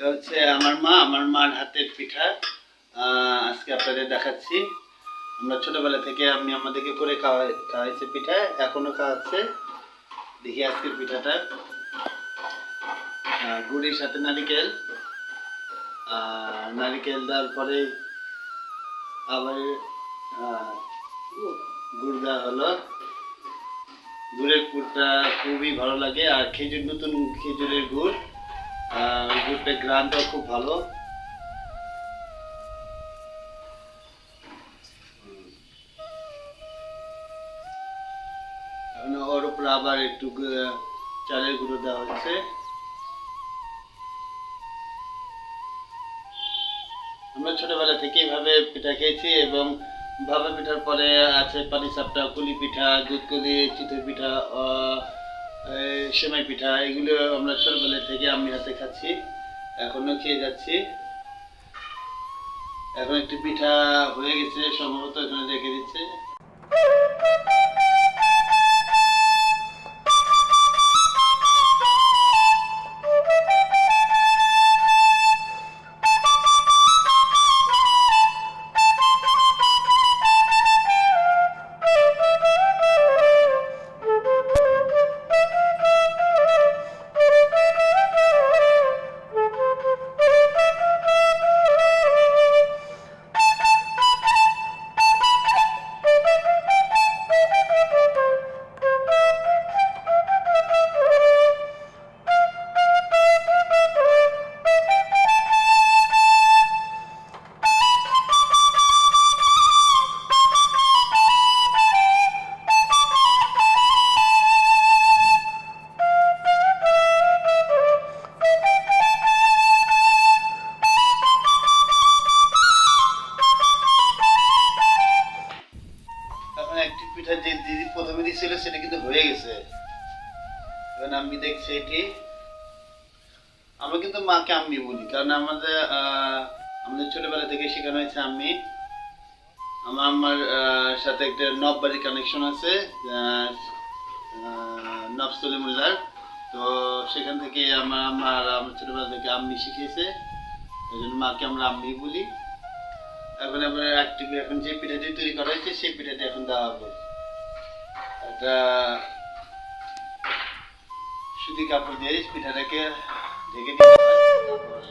হচ্ছে আমার মার হাতের পিঠা। আজকে আপনাদের দেখাচ্ছি। আমরা ছোটবেলা থেকে আমি আমাদেরকে করে খাওয়াইছে পিঠা, এখনো খাওয়াচ্ছে। দেখি আজকের পিঠাটা। গুড়ির সাথে নারিকেল, নারিকেল দেওয়ার পরে আবার গুড় দেওয়া হলো। গুড়ের পুরটা খুবই ভালো লাগে, আর নতুন খেজুরের গুড়, গুড়টা গ্রানটাও খুব ভালো। ওর উপর আবার একটু চালের গুঁড়ো দেওয়া হচ্ছে। আমরা ছোটবেলা থেকে এইভাবে পিঠা খেয়েছি, এবং ভাপা পিঠার পরে আছে পাটিসাপটা, কুলি পিঠা, দুধকুলি, চিতই পিঠা, সেমাই পিঠা। এগুলো আমরা ছোটবেলা থেকে আমি হাতে খাচ্ছি, এখনো খেয়ে যাচ্ছি। এখন একটি পিঠা হয়ে গেছে, সম্ভবত এখানে রেখে দিচ্ছে। একটি পিঠা যে দিদি প্রথমে দিয়েছিল সেটা কিন্তু হয়ে গেছে। এখন আমি দেখছি এটি। আমরা কিন্তু মাকে আম্মি বলি, কারণ আমাদের ছোটবেলা থেকে শেখানো হয়েছে আম্মি। আমার সাথে একটা নববাড়ির কানেকশন আছে, নব সলিমুল্লাহ। তো সেখান থেকে আমার ছোটবেলা থেকে আম্মি শিখিয়েছে, এই জন্য মাকে আমরা আম্মি বলি। এখন যে পিঠাটি তৈরি করা হয়েছে সেই পিঠাটি এখন দেওয়া হবে। একটা সুতি কাপড় দিয়ে পিঠাটাকে ঢেকে দিতে হয়।